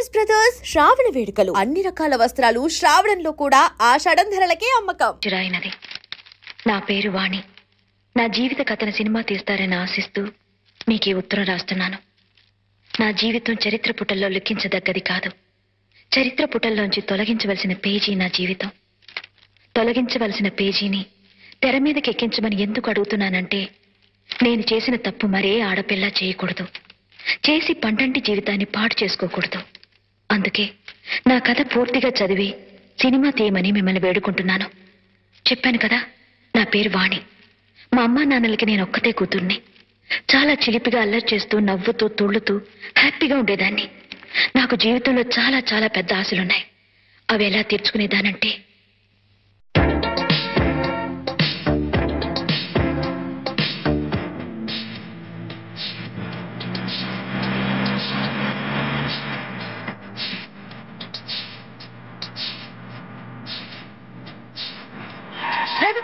Saris brothers శ్రావణ వేడుకలు అన్ని రకాల వస్త్రాలు శ్రావణంలో కూడా ఆషాఢం ధరలకే అమ్మకం. చిరాయినది. నా పేరు వాణి. నా జీవిత కథను సినిమా తీస్తారని ఆశిస్తూ మీకు ఈ ఉత్తరం రాస్తున్నాను. నా జీవితం చరిత్ర పుటల్లో లిఖించదగ్గది కాదు. చరిత్ర పుటల్లోంచి తొలగించవలసిన పేజీ నా జీవితం. తొలగించవలసిన పేజీని తెర మీదకి ఎక్కించమని ఎందుకు అడుగుతున్నానంటే, నేను చేసిన తప్పు మరే ఆడపిల్ల చేయకూడదు. చేసి పంటంటి జీవితాన్ని పాడు చేసుకోకూడదు. అందుకే నా కథ పూర్తిగా చదివి సినిమా తీయమని మిమ్మల్ని వేడుకుంటున్నాను. చెప్పాను కదా, నా పేరు వాణి. మా అమ్మా నాన్నలకి నేను ఒక్కతే కూతుర్ని. చాలా చిలిపిగా అల్లరి చేస్తూ నవ్వుతూ తుళ్ళుతూ హ్యాపీగా ఉండేదాన్ని. నాకు జీవితంలో చాలా చాలా పెద్ద ఆశలున్నాయి. అవి ఎలా తీర్చుకునేదానంటే,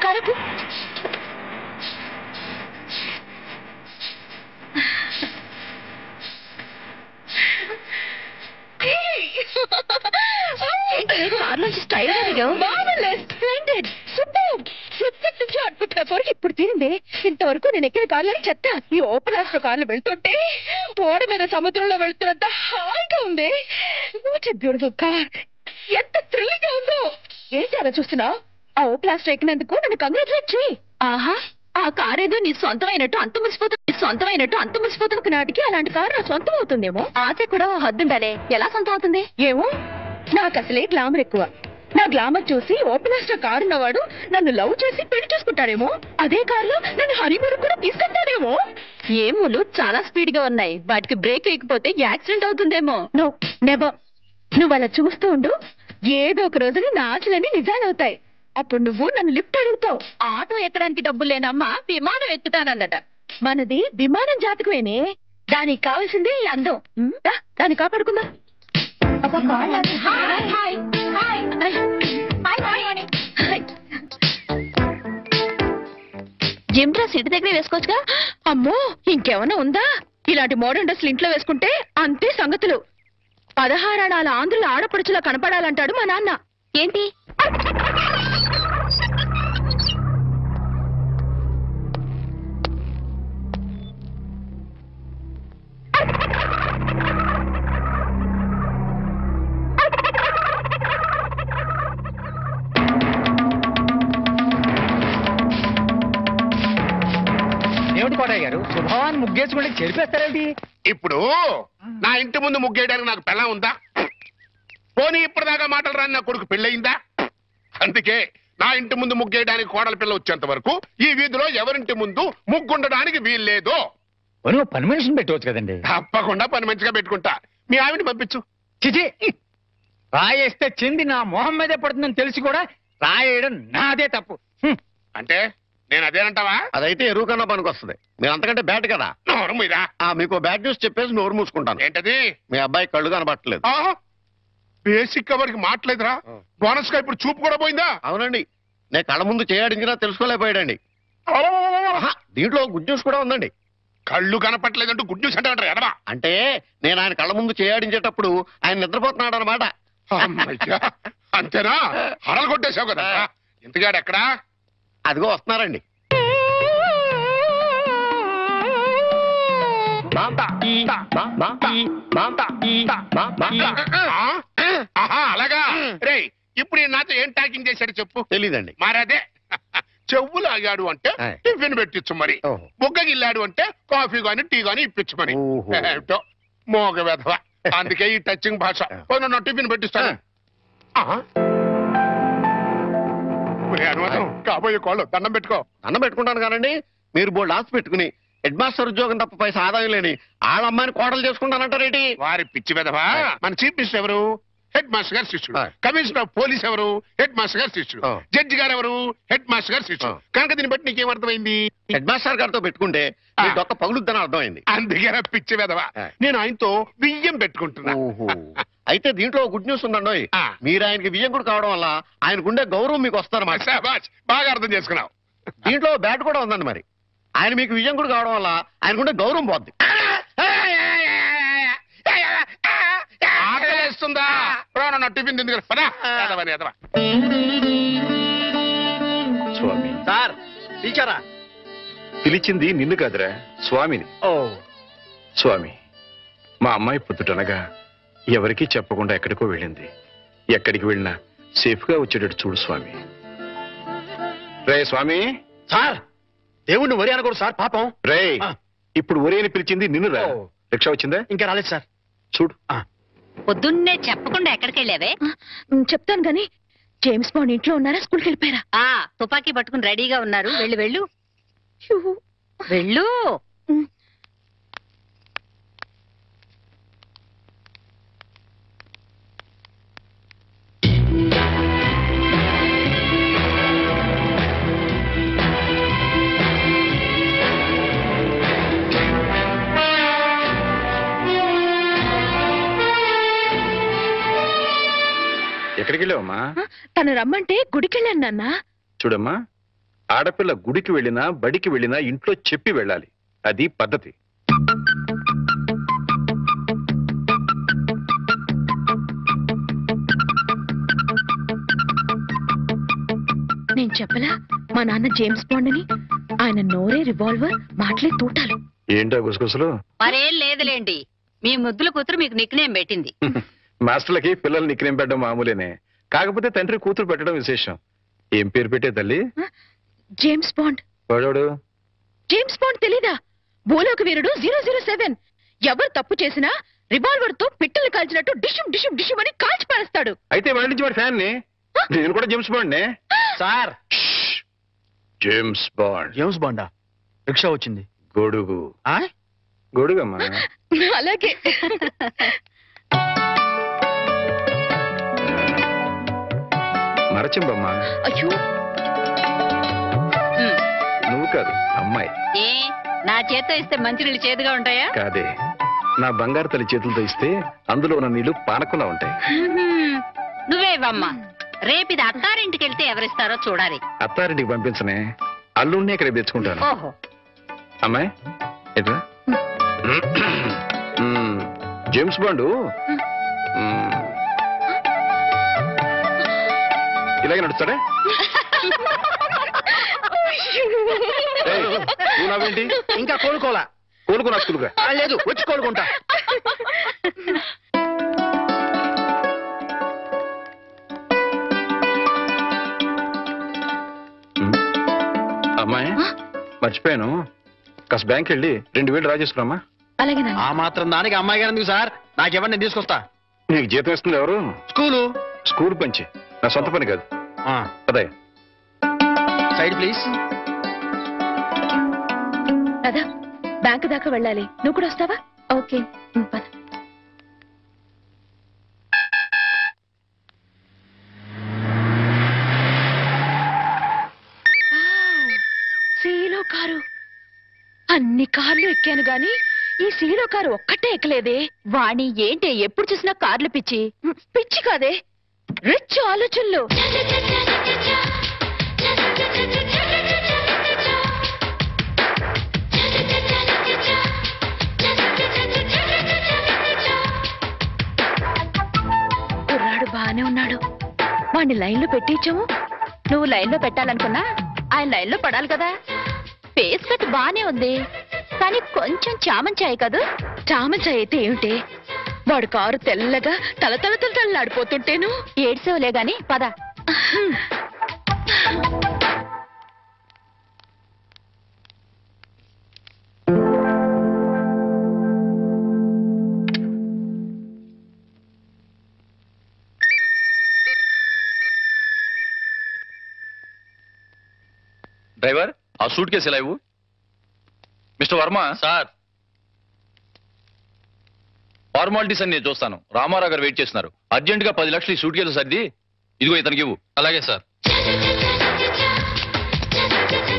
కరకు ఇప్పుడు తిరిందే. ఇంతవరకు నేను ఎక్కిన కార్లో చెత్త. ఈ ఓపెన్ ఆస్ట్రో కార్లు వెళ్తుంటే ఓడ మీద సముద్రంలో వెళ్తున్నంత హాయిగా ఉంది. బ్యూటిఫుల్ కార్, ఎంత థ్రిల్లింగ్ గా ఉందో. ఏంటి అలా చూస్తున్నావు? ఆ ఓపెన్ ఆస్ట్రో ఎక్కినందుకు నన్ను కంగ్రాచులేట్ చేయి. ఆహా, ఆ కార్ ఏదో నీ సొంతమైనట్టు అంత మురిసిపోతుంది. నాటికి అలాంటి కారు నా సొంతం అవుతుందేమో. ఆశ కూడా హద్దుండాలే. ఎలా సొంతం అవుతుంది ఏమో. నాకు అసలే గ్లామర్ ఎక్కువ. నా గ్లామర్ చూసి ఓపెన్ ఆస్ట్రో కారు ఉన్నవాడు నన్ను లవ్ చేసి పెళ్లి చేసుకుంటాడేమో. అదే కారులో నన్ను హనీమూన్ కూడా తీసుకెళ్తాడేమో. ఏమోలు చాలా స్పీడ్ గా ఉన్నాయి. వాటికి బ్రేక్ వేయకపోతే యాక్సిడెంట్ అవుతుందేమో. No never. నువ్వు అలా చూస్తూ ఉండు. ఏదో ఒక రోజున నా ఆశలన్నీ నిజాలవుతాయి. అప్పుడు నువ్వు నన్ను లిఫ్ట్ అడుగుతావు. ఆటో ఎక్కడానికి డబ్బులు లేనమ్మా విమానం ఎక్కుతానన్నట. మనది విమానం జాతకమేనే. దానికి కావాల్సింది ఈ అందం. దాన్ని కాపాడుకుందా. జిమ్ డ్రెస్ ఇంటి దగ్గరే వేసుకోవచ్చుగా. అమ్మో, ఇంకేమన్నా ఉందా? ఇలాంటి మోడర్న్ డ్రెస్లు ఇంట్లో వేసుకుంటే అంతే సంగతులు. 16 ఆడాల ఆంధ్రుల ఆడపడుచులా కనపడాలంటాడు మా నాన్న. ఏంటి కోటయ్య గారు? శుభవాన్ని ముగ్గేసుకుంటే చెరిపేస్తారేంటి? ఇప్పుడు నా ఇంటి ముందు ముగ్గేయడానికి నాకు పెళ్ళం ఉందా? పోనీ ఇప్పటిదాకా మాటలు రాని నా కొడుకు పెళ్ళయిందా? అందుకే నా ఇంటి ముందు ముగ్గేయడానికి కోడల పిల్ల వచ్చేంత వరకు ఈ వీధిలో ఎవరింటి ముందు ముగ్గుండడానికి వీల్లేదు. పని మనిషిని పెట్టవచ్చు కదండి. తప్పకుండా పని మంచిగా పెట్టుకుంటా. మీ ఆవిడని పంపించు. చిచి, రాయేస్తే చెంది నా మొహం మీదే పడుతుందని తెలిసి కూడా రాయేయడం నాదే తప్పు. అంటే నేను అదేనంటావా? అదైతే ఎరువు కన్నా పనికి వస్తుంది. మీరు అంతకంటే బ్యాట్ కదా. నోరు మీరా. మీకు బ్యాడ్ న్యూస్ చెప్పేసి నోరు మూసుకుంటాను. ఏంటది? మీ అబ్బాయి కళ్ళు కనబట్టలేదు. బేసిక్ వాడికి మాట్లేదురా. బోనస్ గా ఇప్పుడు చూపు కూడా పోయిందా? అవునండి, నేను కళ్ళ ముందు చేయాడించినా తెలుసుకోలేకపోయాడండి. దీంట్లో గుడ్ న్యూస్ కూడా ఉందండి. కళ్ళు కనపట్లేదంటూ గుడ్ న్యూస్ అంటే ఎడవా? అంటే నేను ఆయన కళ్ళ ముందు చేయాడించేటప్పుడు ఆయన నిద్రపోతున్నాడు అనమాట. అంతేనా? హడలు కొట్టేశావు కదా. ఇంతగాడు ఎక్కడా? అదిగో వస్తున్నారండి. అలాగా. రే, ఇప్పుడు నాతో ఏం టాకింగ్ చేశాడు చెప్పు. తెలీదండి. మరదే, చెవులు ఆగాడు అంటే టిఫిన్ పెట్టించు మరి. బుగ్గగిల్లాడు అంటే కాఫీ గాని టీ గాని ఇప్పించు మరి. ఏమిటో మోగ వెధవ. అందుకే ఈ టచింగ్ భాష. నా టిఫిన్ పెట్టిస్తాను. అనుమానం కాబోయే కోళ్ళు దండం పెట్టుకో. దండం పెట్టుకుంటాను కానండి. మీరు బోల్డ్ ఆశ పెట్టుకుని హెడ్ మాస్టర్ ఉద్యోగం తప్ప పైసా ఆదాయం లేని ఆడమ్మాయిని కోటలు చేసుకుంటానంటారేంటి? వారి పిచ్చి వెధవా. మన చీఫ్ మినిస్టర్ ఎవరు? హెడ్ మాస్టర్ గారు శిష్యుడు. కమిషనర్ ఆఫ్ పోలీస్ ఎవరు? హెడ్ మాస్టర్ గారు శిష్యుడు. జడ్జి గారు ఎవరు? హెడ్ మాస్టర్ గారు శిష్యుడు. కనుక దీన్ని బట్టి నీకేమర్థమైంది? హెడ్ మాస్టర్ గారితో పెట్టుకుంటే ఒక్క పగులుద్దని అర్థమైంది. అందుకే పిచ్చి వెధవా. నేను ఆయనతో బియ్యం పెట్టుకుంటున్నా. అయితే దీంట్లో గుడ్ న్యూస్ ఉందండి. మీరు ఆయనకి వియ్యంకుడు కావడం వల్ల ఆయనకుండే గౌరవం మీకు వస్తారన్నమాట. బాగా అర్థం చేసుకున్నావు. దీంట్లో బ్యాట్ కూడా ఉందండి. మరి ఆయన మీకు వియ్యంకుడు కావడం వల్ల ఆయనకుండే గౌరవం పోద్ది. వస్తుందా నా టిఫిన్ తింది పదా ఎదవని ఎదవా. స్వామి సార్ టీచరా పిలిచింది నిన్ను కాదురా స్వామిని. ఓ స్వామి మా అమ్మాయి పొద్దుటనగా ఎవరికీ చెప్పకుండా ఎక్కడికో వెళ్ళింది. ఎక్కడికి వెళ్ళినా సేఫ్ గా వచ్చేటట్టు చూడు స్వామి. రే స్వామి. సార్ దేవుణ్ణి వరి అనకూడదు సార్ పాపం. రే ఆ. ఇప్పుడు ఒరేని పిలిచింది నిన్ను రా. ఓ. రిక్షా వచ్చిందా? ఇంకా రాలేదు సార్. చూడు. పొద్దున్నే చెప్పకుండా ఎక్కడికి వెళ్ళావే? చెప్తాను గాని జేమ్స్ బాండ్ ఇంట్లో ఉన్నారా, స్కూల్కి వెళ్ళిపోయారా? తుపాకీ పట్టుకుని రెడీగా ఉన్నారు. వెళ్ళు వెళ్ళు వెళ్ళు. ఎక్కడికి వెళ్ళావమ్మా? తను రమ్మంటే గుడికి వెళ్ళాను నాన్న. చూడమ్మా, ఆడపిల్ల గుడికి వెళ్ళినా బడికి వెళ్ళినా ఇంట్లో చెప్పి వెళ్ళాలి. అది పద్ధతి. నేను చెప్పలా మా నాన్న జేమ్స్ బాండ్ అని? ఆయన నోరే రివాల్వర్, మాటలే తూటాలు. ఏంటో గుసగుసలు? మరేం లేదులేండి, మీ ముద్దుల కూతురు మీకు నిక్నేం పెట్టింది. మాస్టర్లకి పిల్లలు నిక్నేం పెట్టడం మామూలేనే. కాకపోతే తండ్రి కూతురు పెట్టడం విశేషం. ఏం పేరు పెట్టే తల్లి? James Bond. వాడోడు జేమ్స్ బాండ్ తెలీదా? భూలోక వీరుడు 007. ఎవరు తప్పు చేసినా రివాల్వర్ తో పిట్టలు కాల్చినట్టు డిషుమ్ డిషుమ్ డిషుమ్ అని కాల్చి పారేస్తాడు. అయితే వాడి నుంచి వాడి ఫ్యాన్ ని. నేను కూడా జేమ్స్ బాండ్ నే. Sir James Bond. జేమ్స్ బాండా? రిక్షా వచ్చింది. గొడుగు. ఆ? గొడుగమ్మా. అలాగే. మరచింబమ్మా. అయ్యో, నువ్వు కాదు అమ్మాయి. ఏ నా చేత్తో ఇస్తే మంచినీళ్ళు చేదుగా ఉంటాయా? కాదే, నా బంగారు తల్లి చేతులతో ఇస్తే అందులో ఉన్న నీళ్లు పానకుండా ఉంటాయి. నువ్వే ఇవ్వమ్మా. రేపు ఇది అత్తారింటికి వెళ్తే ఎవరిస్తారో చూడాలి. అత్తారింటికి పంపించనే, అల్లుడిని ఇక్కడ తెచ్చుకుంటాను. ఓహో, అమ్మాయి ఎట్లా? జేమ్స్ బాండు ఇలాగే నడుస్తాడే. ఏయ్, నువ్వు నవ్వేంటి? ఇంకా కోలుకోలా. కోలుకున్నా స్కూల్గా. లేదు, వచ్చి కోలుకుంటా. అమ్మాయి మర్చిపోయాను, కాస్త బ్యాంక్ వెళ్ళి 2000 డ్రా చేసుకున్నామా. అలాగే నాన్న. ఆ మాత్రం దానికి అమ్మాయి గారు ఎందుకు సార్? నాకెవరిని నేను తీసుకొస్తా. నీకు జీతం ఇస్తుంది ఎవరు? స్కూలు. స్కూల్ పంచి, నా సొంత పని కాదు. అదే సైడ్ ప్లీజ్. రాధా, బ్యాంకు దాకా వెళ్ళాలి, నువ్వు కూడా వస్తావా? ఓకే పద. సీలో కారు. అన్ని కార్లు ఎక్కాను గాని ఈ సీలో కారు ఒక్కటే ఎక్కలేదే. వాణి ఏంటి ఎప్పుడు చూసినా కార్లు పిచ్చి? పిచ్చి కాదే, రిచ్ ఆలోచనలు. కుర్రాడు బానే ఉన్నాడు, వాణ్ణి లైన్లో పెట్టించాము. నువ్వు లైన్లో పెట్టాలనుకున్నా ఆయన లైన్లో పడాలి కదా. ఫేస్ కట్ బానే ఉంది కానీ కొంచెం చామంచాయి కదా. చామంచాయి అయితే ఏమిటి? వాడు కారు తెల్లగా తల తల తల తల్లాడిపోతుంటేను. ఏడ్సేవలే గాని పద. డ్రైవర్, ఆ సూట్ కేసు ఎలా ఇవ్వు. మిస్టర్ వర్మ. సార్, ఫార్మాలిటీస్ అని నేను చూస్తాను. రామారావు గారు వెయిట్ చేస్తున్నారు. అర్జెంట్ గా 10 లక్షలు ఈ సూట్ కేసు సర్ది ఇదిగో ఇతనికి ఇవ్వు. అలాగే sir.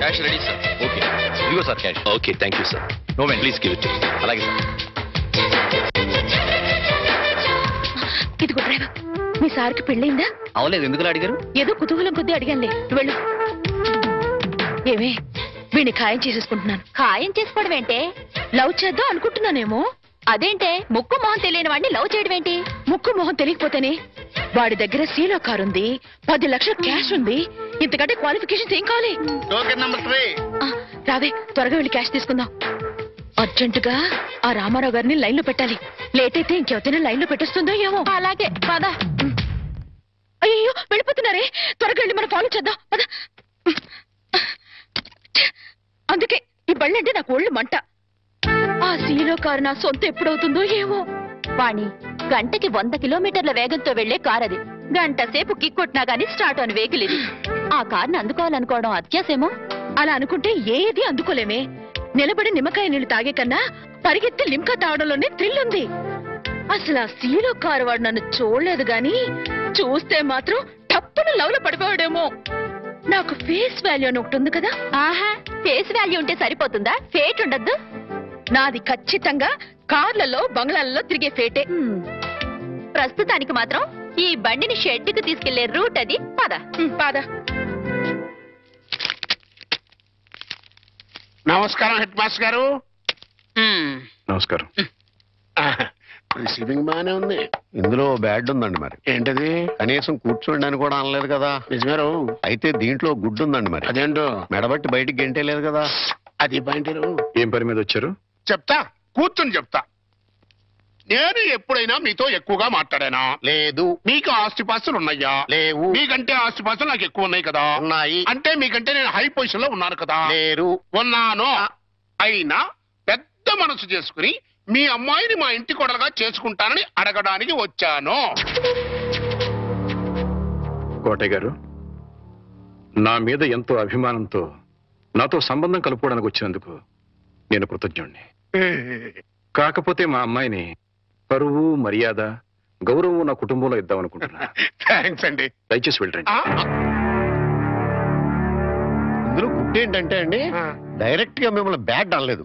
Cash ready sir. Okay, ఇదిగో sir cash. Okay, thank you sir. No man, please give it. అలాగే సార్. ఇదిగో డ్రైవర్, మీ సార్కి పెళ్ళైందా? అవలేదు, ఎందుకు అడిగారు? ఏదో కుతూహలం కొద్దీ అడిగానులే, వెళ్ళు. ఏమే, వీడిని ఖాయం చేసేసుకుంటున్నాను. ఖాయం చేసుకోవడం ఏంటే? లవ్ చేద్దాం అనుకుంటున్నానేమో. అదేంటే ముక్కు మొహం తెలియని వాడిని లవ్ చేయడం ఏంటి? ముక్కు మొహం తెలియకపోతేనే వాడి దగ్గర సీలో కారు ఉంది, 10 లక్షలు క్యాష్ ఉంది. ఇంతకంటే క్వాలిఫికేషన్స్ ఏం కావాలి? Token number 3. రావే, త్వరగా వెళ్ళి క్యాష్ తీసుకుందాం. అర్జెంటుగా ఆ రామారావు గారిని లైన్ లో పెట్టాలి. లేట్ అయితే ఇంకెవరైనా లైన్ లో పెట్టేస్తుందో ఏమో. అలాగే పద. అయ్యో వెళ్ళిపోతున్నారే, త్వరగా వెళ్ళి మనం ఫాలో చేద్దాం పద. అందుకే ఈ బళ్ళంటే నాకు ఒళ్ళు మంట. ఆ సీలో కారు నా సొంత ఎప్పుడవుతుందో ఏమో. వాణి, గంటకి 100 కిలోమీటర్ల వేగంతో వెళ్లే కార్ అది. గంట సేపు కిక్కొట్టినా గానీ స్టార్ట్ అని వెహికల్ ఇది. ఆ కార్ని అందుకోవాలనుకోవడం అత్యాసేమో. అలా అనుకుంటే ఏది అందుకోలేమే. నిలబడి నిమ్మకాయ నీళ్లు తాగే కన్నా పరిగెత్తి లిమ్కా తాగడంలోనే థ్రిల్ ఉంది. అసలు ఆ సీలో కారు వాడు నన్ను చూడలేదు గాని చూస్తే మాత్రం టప్పున లవ్ లో పడిపోయాడేమో. నాకు ఫేస్ వాల్యూ అని ఒకటి ఉంది కదా. ఆహా, ఫేస్ వాల్యూ ఉంటే సరిపోతుందా? ఫేట్ ఉండద్దు? నాది ఖచ్చితంగా కార్లలో బంగ్లాలలో తిరిగే ఫేటే. ప్రస్తుతానికి మాత్రం ఈ బండిని షెడ్డుకు తీసుకెళ్లే రూట్ అది. పద పద. నమస్కారం హెడ్ మాస్టర్ గారు. నమస్కారం. రిసీవింగ్ బానే ఉంది. ఇందులో బ్యాడ్ ఉందండి. మరి ఏంటది? కనీసం కూర్చోండి అని కూడా అనలేదు కదా. నిజమేరు. అయితే దీంట్లో గుడ్డు ఉందండి. మరి అదేంటో మెడబట్టి బయటికి గెంటే లేదు కదా. అది పాయింటరు. ఏం పని మీద వచ్చారు? చెప్తా, కూర్చొని చెప్తా. నేను ఎప్పుడైనా మీతో ఎక్కువగా మాట్లాడానా? లేదు. మీకు ఆస్తిపాస్తులు ఉన్నాయా? లేవు. మీకంటే ఆస్తిపాస్తులు నాకు ఎక్కువ ఉన్నాయి కదా. ఉన్నాయి. అంటే మీకంటే నేను హై పొజిషన్ లో ఉన్నాను కదా. లేరు. ఉన్నాను. అయినా పెద్ద మనసు చేసుకుని మీ అమ్మాయిని మా ఇంటి కొడలుగా చేసుకుంటానని అడగడానికి వచ్చాను. కోటయ్య గారు, నా మీద ఎంతో అభిమానంతో నాతో సంబంధం కలుపుకోవడానికి వచ్చినందుకు నేను కృతజ్ఞుణ్ణి. కాకపోతే మా అమ్మాయిని పరువు, మర్యాద, గౌరవం నా కుటుంబంలో ఇద్దామనుకుంటున్నా. థ్యాంక్స్ అండి. దయచేసి వెళ్ళండి. ఇందులో గుడ్ ఏంటంటే అండి, డైరెక్ట్ గా మిమ్మల్ని బ్యాడ్ అనలేదు.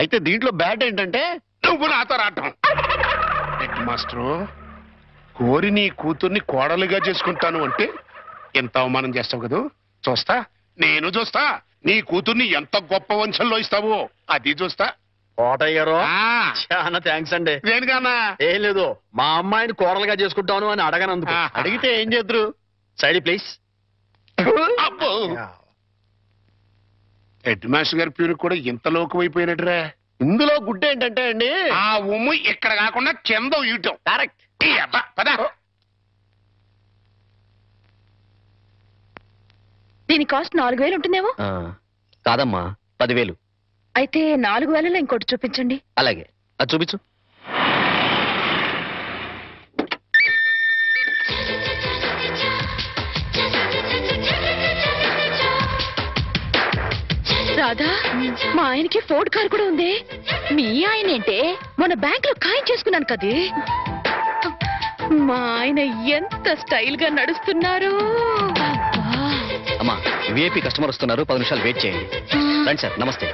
అయితే దీంట్లో బ్యాడ్ ఏంటంటే నువ్వు నాతో రావటం. హెడ్ మాస్టరు, కోరి నీ కూతుర్ని కోడలుగా చేసుకుంటాను అంటే ఎంత అవమానం చేస్తావు కదా. చూస్తా, నేను చూస్తా. నీ కూతుర్ని ఎంత గొప్ప వంశంలో ఇస్తావో అది చూస్తా. కోటయ్య గారు, ఆ, చాలా థ్యాంక్స్ అండి. దేనికన్నా? ఏం లేదు, మా అమ్మాయిని కోడలుగా చేసుకుంటాను అని అడగనందుకు. అడిగితే ఏం చేద్దరు? Side please. అబ్బో, హెడ్ మాస్టర్ గారి పేరు కూడా ఇంత లోకమైపోయినట్టురా. ఇందులో గుడ్ ఏంటంటే అండి, ఆ ఉమ్ము ఇక్కడ కాకుండా కింద ఇయటం. కరెక్ట్. పద. దీని కాస్ట్ 4000 ఉంటుందేమో. కాదమ్మా, 10,000. అయితే 4000లో ఇంకోటి చూపించండి. అలాగే, అది చూపించు. రాధా, మా ఆయనకి ఫోర్డ్ కార్ కూడా ఉంది. మీ ఆయన ఏంటే? మన బ్యాంక్ లో ఖాయం చేసుకున్నాను కదే. మా ఆయన ఎంత స్టైల్ గా నడుస్తున్నారు. అమ్మా, విఐపి కస్టమర్ వస్తున్నారు, 10 నిమిషాలు వెయిట్ చేయండి. రండి సార్. నమస్తే.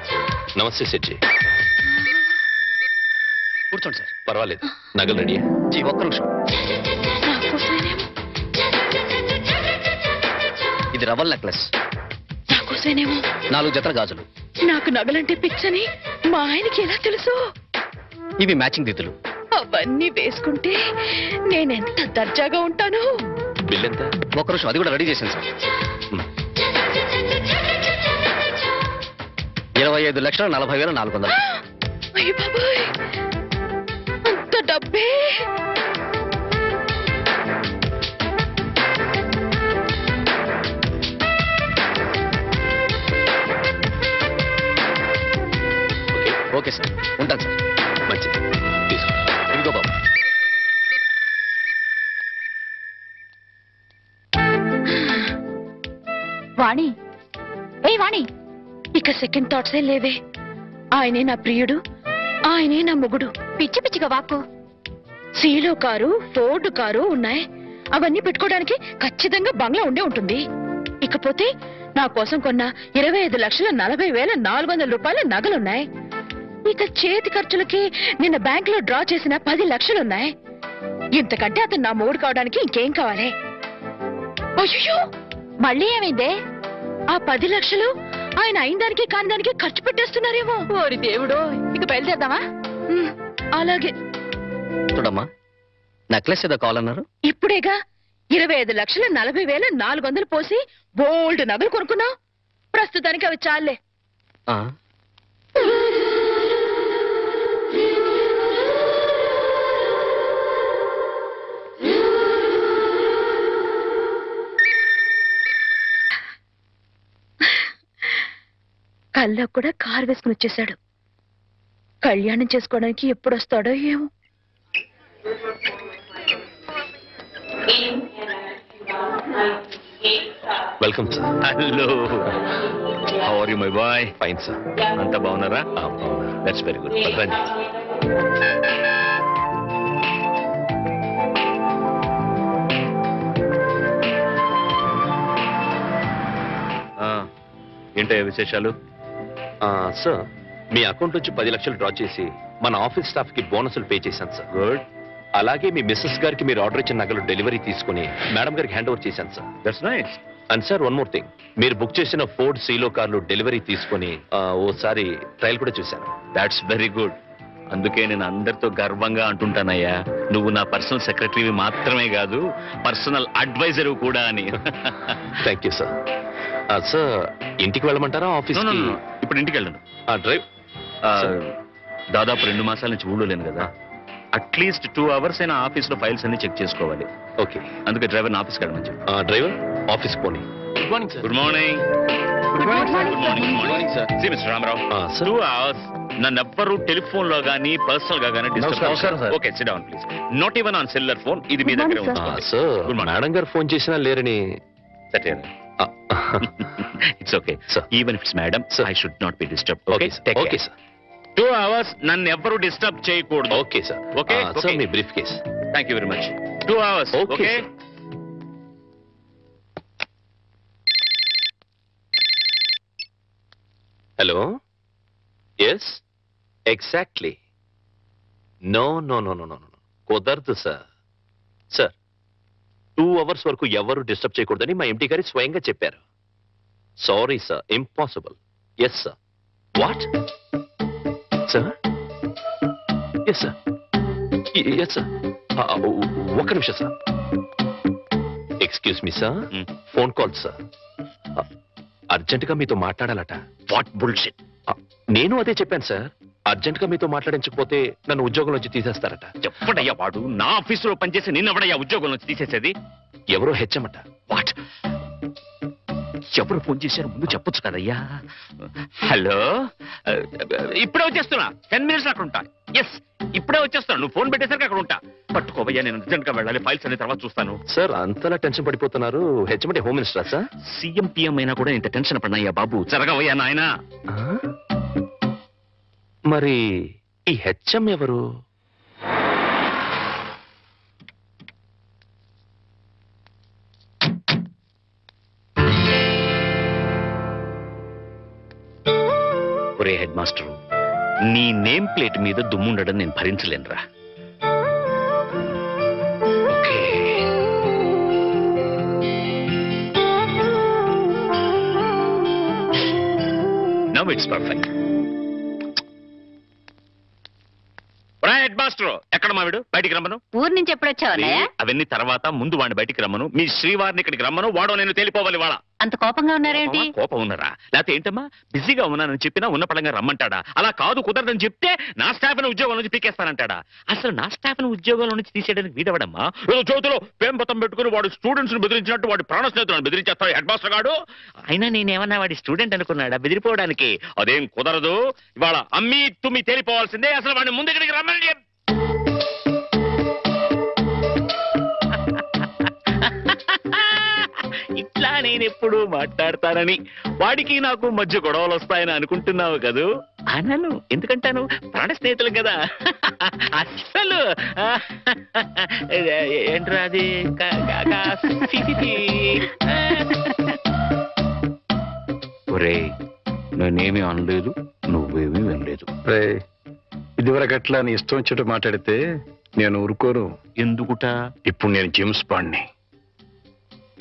నమస్తే సెట్జీ. కూర్చోండి సార్. పర్వాలేదు, నగలు రెడీ. జీ, ఒక్క నిమిషం. నాకోసమేనేమో. ఇది రవల్ నెక్లెస్, నాకోసమేనేమో. 4 జతల గాజులు. నాకు నగలంటే పిచ్చని మా ఆయనకి ఎలా తెలుసు? ఇవి మ్యాచింగ్ దిద్దులు. అవన్నీ వేసుకుంటే నేనెంత దర్జాగా ఉంటాను. బిల్ ఎంత? ఒక్క నిమిషం, అది కూడా రెడీ చేశాను సార్. 25,40,400. అయ్య బాబాయ్, అంత డబ్బే! ఓకే సార్, ఉంటాను సార్. మంచిది, తీసుకో. ఇదిగో బాబు. వాణి, ఏ వాణి, ఇక సెకండ్ థాట్సే లేవే. ఆయనే నా ప్రియుడు, ఆయనే నా మొగుడు. పిచ్చి పిచ్చిగా వాక్కు. సీలో కారు, ఫోర్డ్ కారు ఉన్నాయి. అవన్నీ పెట్టుకోవడానికి ఖచ్చితంగా బంగ్లా ఉండే ఉంటుంది. ఇకపోతే నా కోసం కొన్న 25,40,400 రూపాయల నగలున్నాయి. ఇక చేతి ఖర్చులకి నిన్న బ్యాంక్ లో డ్రా చేసిన 10 లక్షలున్నాయి. ఇంతకంటే అతను నా మొగుడు కావడానికి ఇంకేం కావాలి? అయ్యో, మళ్ళీ ఏమైందే? ఆ 10 లక్షలు ఆయన అయిన దానికి కాని దానికి ఖర్చు పెట్టేస్తున్నారేమో. ఓరి దేవుడు, ఇక బయలుదేరదామా? అలాగే. చూడమ్మా, నెక్లెస్ ఏదో కావాలన్నారు. ఇప్పుడేగా 25,40,400 పోసి బోల్డ్ నగలు కొనుక్కున్నావు. ప్రస్తుతానికి అవి చాలే. కల్లో కూడా కారు వేసుకుని వచ్చేసాడు. కళ్యాణం చేసుకోవడానికి ఎప్పుడు వస్తాడో ఏమో. Welcome sir. Hello, how are you my boy? Fine sir. అంతా బాగున్నారా? That's very good. రండి. ఏంటయ్యా విశేషాలు? సార్, మీ అకౌంట్ నుంచి 10 లక్షలు డ్రా చేసి మన ఆఫీస్ స్టాఫ్ కి బోనసులు పే చేశాను సార్. గుడ్. అలాగే మీ మిస్సెస్ గారికి మీరు ఆర్డర్ ఇచ్చిన నగలు డెలివరీ తీసుకుని మేడం గారికి హ్యాండ్ ఓవర్ చేశాను sir. That's nice. And sir, one more thing, మీరు బుక్ చేసిన ఫోర్డ్ సీలో కార్లు డెలివరీ తీసుకుని ఓసారి ట్రయల్ కూడా చూశాను. That's very good. అందుకే నేను అందరితో గర్వంగా అంటుంటానయ్యా, నువ్వు నా పర్సనల్ సెక్రటరీ మాత్రమే కాదు, పర్సనల్ అడ్వైజర్ కూడా అని. Thank you sir. సార్, ఇంటికి వెళ్ళమంటారా ఆఫీస్? ఇప్పుడు ఇంటికి వెళ్ళను. డ్రైవ్ దాదాపు 2 మాసాల నుంచి ఊళ్ళో లేను కదా, అట్లీస్ట్ 2 hours అయినా ఆఫీస్ లో ఫైల్స్ అన్ని చెక్ చేసుకోవాలి. ఓకే, అందుకే డ్రైవర్ ఆఫీస్కి వెళ్ళమని చెప్పు. డ్రైవర్ ఆఫీస్ పోనీ. Good morning sir. Good morning. Sir. See mister Ramarao, 2 hours నన్నెవ్వరూ టెలిఫోన్ లో గానీ పర్సనల్ గా గానీ disturb. Okay, sit down please. Not even on cellular phone. ఇది మీ దగ్గర ఉంది. సార్, మేడం గారు ఫోన్ చేసినా లేరని. It's okay sir. Even it's madam, I should not be disturb. Okay okay sir. 2 hours నన్ను ఎవ్వరూ డిస్టర్బ్ చేయకూడదు. Okay sir. ఓకే సార్, మీ briefcase. Thank you very much. 2 hours. Okay. Hello, yes, exactly. No no no no no no, కుదరదు sir. Sir, 2 hours వరకు ఎవరు disturb చేయకూడదని మా empty గారి స్వయంగా చెప్పారు. Sorry sir, impossible. Yes sir. What sir? Yes sir, yes sir. ఒక్క నిమిషం sir. Excuse me sir, phone call sir. Urgent గా మీతో మాట్లాడాలట. What bullshit. నేను అదే చెప్పాను సార్. అర్జెంట్ గా మీతో మాట్లాడించకపోతే నన్ను ఉద్యోగం నుంచి తీసేస్తారట. ఎప్పుడయ్యా వాడు నా ఆఫీసులో పనిచేసి నిన్నెవడయ్యా ఉద్యోగం నుంచి తీసేసేది? ఎవరో హెచ్చమట. వాట్? ఎవరు ఫోన్ చేశారు ముందు చెప్పొచ్చు కదయ్యా. హలో, ఇప్పుడే వచ్చేస్తున్నా. 10 minutes అక్కడ ఉంటా. ఎస్, ఇప్పుడే వచ్చేస్తాను. నువ్వు ఫోన్ పెట్టేసరికి అక్కడ ఉంటా. పట్టుకోవయ్యా, నేను అర్జెంట్ గా వెళ్ళాలి. ఫైల్స్ అనే తర్వాత చూస్తాను. సార్, అంతలా టెన్షన్ పడిపోతున్నారు. హెచ్చమంటే హోమ్ మినిస్టరా సార్? సీఎం పిఎం అయినా కూడా ఇంత టెన్షన్ పడినాయ్యా బాబు. జరగవయ్యా నాయనా. మరి ఈ హెచ్ఎం ఎవరు? ఒరే హెడ్ మాస్టర్, నీ నేమ్ ప్లేట్ మీద దుమ్ముండడం నేను భరించలేనురా. Okay, now it's perfect. Head master, ఎక్కడ మావిడు? బయటికి రమ్మను. ఊరు నుంచి ఎప్పుడు వచ్చావా? అవన్నీ తర్వాత, ముందు వాడిని బయటికి రమ్మను. మీ శ్రీవారిని ఇక్కడికి రమ్మను. వాడో నేను తేలిపోవాలి. వాళ్ళ అంత కోపంగా ఉన్నారేంటి? కోపం ఉన్నారా? లేకపోతే ఏంటమ్మా, బిజీగా ఉన్నానని చెప్పినా ఉన్న పడంగా రమ్మంటాడా? అలా కాదు, కుదరదని చెప్తే నా స్టాఫ్ ని ఉద్యోగం నుంచి పీకేస్తానంటాడా? అసలు నా స్టాఫ్ ని ఉద్యోగంలో నుంచి తీసేయడానికి వీడవడమ్మా. ఏదో చోతులో పేంపతం పెట్టుకుని వాడు స్టూడెంట్స్ ని బెదిరించినట్టు వాడి ప్రాణ స్నేహితులను బెదిరించేస్తాడు హెడ్ మాస్టర్ గాడు. అయినా నేనేమన్నా వాడి స్టూడెంట్ అనుకున్నాడా బెదిరిపోవడానికి? అదేం కుదరదు. ఇవాళ అమ్మి తుమ్మి తేలిపోవాల్సిందే. అసలు వాడిని ముందు ఇక్కడికి రమ్మని. ఇట్లా నేనెప్పుడు మాట్లాడతానని, వాడికి నాకు మధ్య గొడవలు వస్తాయని అనుకుంటున్నావు కదూ? అనను. ఎందుకంటాను? ప్రాణ స్నేహితులు కదా. అస్సలు ఏంట్రా అది? ఒరే, నేనేమీ అనలేదు, నువ్వేమీ వినలేదు. ఇదివరకు అట్లా నీ ఇష్టం వచ్చేట్టు మాట్లాడితే నేను ఊరుకోను. ఎందుకుట? ఇప్పుడు నేను జేమ్స్ బాండ్ని.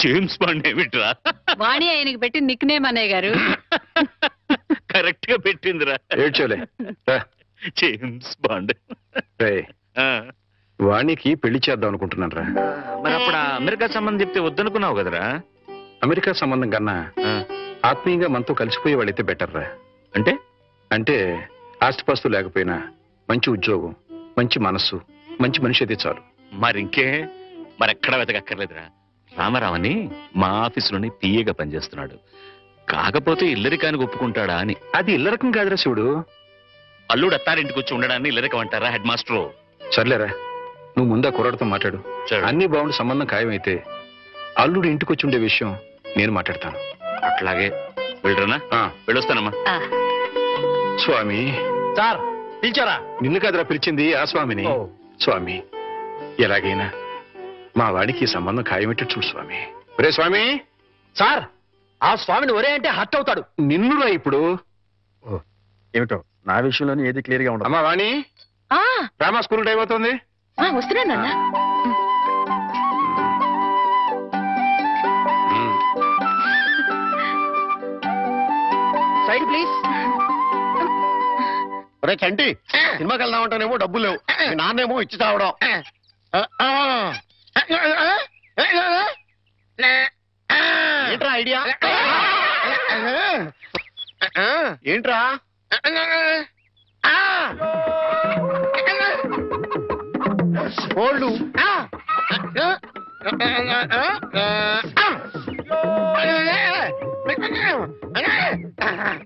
జేమ్స్ బాండ్ ఏమిట్రా? వాణి ఆయనకి పెట్టి నిక్ నేమ్ అన్నయ్య గారు. కరెక్ట్ గా పెట్టిందిరా. ఏడ్చోలే. James bond. వాణికి పెళ్లి చేద్దాం అనుకుంటున్నాను రా. మరి అప్పుడు ఆ అమెరికా సంబంధం చెప్తే వద్దనుకున్నావు కదరా? అమెరికా సంబంధం కన్నా ఆత్మీయంగా మనతో కలిసిపోయే వాళ్ళైతే బెటర్ రా. అంటే అంటే ఆస్తిపాస్తు లేకపోయినా మంచి ఉద్యోగం, మంచి మనస్సు, మంచి మనిషి అయితే చాలు. మరి ఇంకే మరెక్కడా వెతకక్కర్లేదురా. రామారావని మా ఆఫీసులోనే పిఏగా పనిచేస్తున్నాడు. కాకపోతే ఇల్లరికానికి ఒప్పుకుంటాడా అని. అది ఇల్లరకం కాదురా శివుడు. అల్లుడు అత్తారింటికి వచ్చి ఉండడాన్ని ఇల్లరికం అంటారా హెడ్ మాస్టరు? సర్లేరా, నువ్వు ముందా కుర్రాడితో మాట్లాడు. అన్ని బాగుండి సంబంధం ఖాయమైతే అల్లుడు ఇంటికి వచ్చి ఉండే విషయం నేను మాట్లాడతాను. అట్లాగే వెళ్ళరనా? వెళ్ళొస్తానమ్మా. స్వామి సార్ పిలిచారా? నిన్ను కాదురా పిలిచింది, ఆ స్వామిని. స్వామి ఎలాగైనా మా వాడికి సంబంధం ఖాయమేటట్టు చూడు స్వామి. ఒరే స్వామి. సార్ ఆ స్వామిని ఒరే అంటే హర్ట్ అవుతాడు. నిన్నురా ఇప్పుడు. ఏమిటో నా విషయంలోనే ఏది క్లియర్ గా ఉండదు. అమ్మా వాణి, రామా స్కూల్ టైం అవుతుంది. వస్తున్నానన్నా. Side please. ఒరే చంటి, సినిమాకి వెళ్దామంటానేమో డబ్బులు లేవు, మీ నాన్నేమో ఇచ్చి చావడం. ఏంట్రా ఐడియా? ఏంట్రా? కోళ్ళు.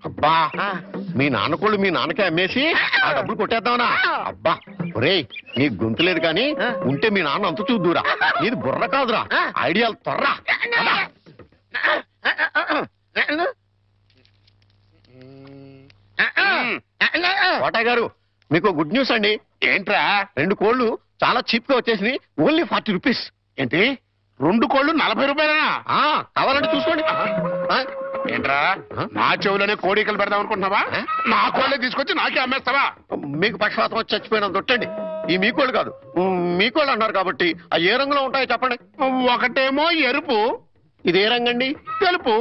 అబ్బా, మీ నాన్న కోళ్ళు మీ నాన్నకే అమ్మేసి ఆ డబ్బులు కొట్టేద్దామనా? అబ్బా ఒరేయ్, నీ గొంతు లేదు కానీ ఉంటే మీ నాన్న అంత చూద్దురా. నీది బుర్ర కాదురా, ఐడియాలు త్వరరా. కోటయ్య గారు, మీకు గుడ్ న్యూస్ అండి. ఏంట్రా? 2 కోళ్ళు చాలా చీప్ గా వచ్చేసి ఓన్లీ 40 రూపీస్. ఏంటి 2 కోళ్ళు 40 రూపాయలనా? కావాలంటే చూసుకోండి. ఏంట్రా నా చెవులోనే కోడికలు పెడదాం అనుకుంటున్నావా? నా కోళ్ళే తీసుకొచ్చి నాకే అమ్మేస్తావా? మీకు పక్షపాతం వచ్చి చచ్చిపోయినంత దొట్టండి. ఈ మీ కోళ్ళు కాదు, మీ కోళ్ళు అన్నారు కాబట్టి ఆ ఏ రంగులో ఉంటాయో చెప్పండి. ఒకటేమో ఎరుపు. ఇది ఏ రంగండి? తెలుపు.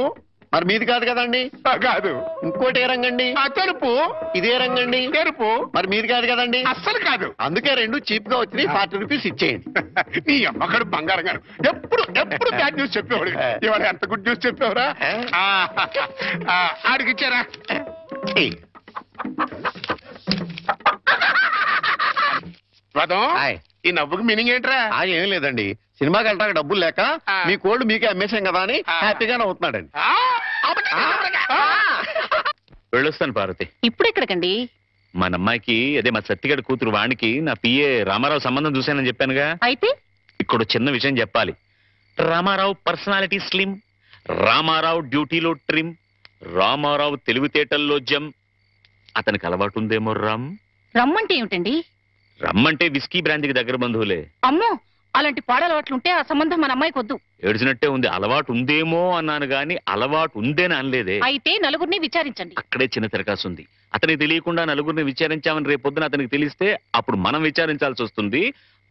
మరి మీది కాదు కదండి? కాదు. ఇంకోటి ఏ రంగండి? తెలుపు. ఇదే రంగండి? తెలుపు. మరి మీది కాదు కదండి? అస్సలు కాదు. అందుకే 2 చీప్ గా వచ్చినాయి, 40 రూపీస్ ఇచ్చేయండి. నీ అమ్మగారు బంగారం గారు ఎప్పుడు ఎప్పుడు బ్యాడ్ న్యూస్ చెప్పేవాడు. ఇవాళ ఎంత గుడ్ న్యూస్ చెప్పేవరా? ఆడికి ఇచ్చారా? ఈ నవ్వుకి మీనింగ్ ఏంట్రా? ఏం లేదండి, సినిమాకి వెళ్ళడానికి డబ్బులు లేక మీ కోళ్ళు మీకే అమ్మేశాం కదా అని హ్యాపీగానే అవుతున్నాడండి. వెళ్ళొస్తాను పార్వతి. ఇప్పుడు ఎక్కడికండి? మన అమ్మాయికి, అదే మా సత్తిగడి కూతురు వాణికి నా పిఏ రామారావు సంబంధం చూశానని చెప్పానుగా. అయితే ఇక్కడ చిన్న విషయం చెప్పాలి. రామారావు పర్సనాలిటీ స్లిమ్, రామారావు డ్యూటీలో ట్రిమ్, రామారావు తెలివితేటల్లో జమ్. అతనికి అలవాటు ఉందేమో రమ్మంటే ఏమిటండి? రమ్మంటే విస్కీ బ్రాంతికి దగ్గర బంధువులే. అమ్మో, అలాంటి పాడలవాట్లుంటే ఆ సంబంధం మన అమ్మాయికి వద్దు. ఏడ్చినట్టే ఉంది. అలవాటు ఉందేమో అన్నాను గాని అలవాటు ఉందేని అనలేదే. అయితే నలుగురిని విచారించండి. అక్కడే చిన్న తిరకాసు ఉంది. అతనికి తెలియకుండా నలుగురిని విచారించామని రేపొద్దున అతనికి తెలిస్తే అప్పుడు మనం విచారించాల్సి వస్తుంది.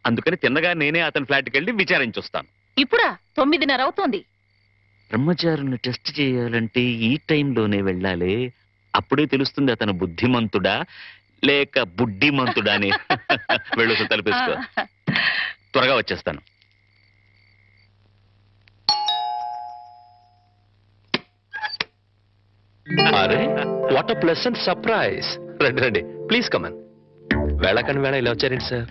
అందుకని తిన్నగా నేనే అతని ఫ్లాట్కి వెళ్ళి విచారించొస్తాను. ఇప్పుడా? 9:30 అవుతోంది. బ్రహ్మచారుని టెస్ట్ చేయాలంటే ఈ టైంలోనే వెళ్ళాలి. అప్పుడే తెలుస్తుంది అతను బుద్ధిమంతుడా లేక బుడ్డిమంతుడా అని. వెళ్ళు, తలపేసుకో. త్వరగా వచ్చేస్తాను. అరే వాట్ అ ప్లెసెంట్ సర్ప్రైజ్. రండి రండి, ప్లీజ్ కమన్. వేళకని వేళ ఇలా వచ్చారేంటి సార్?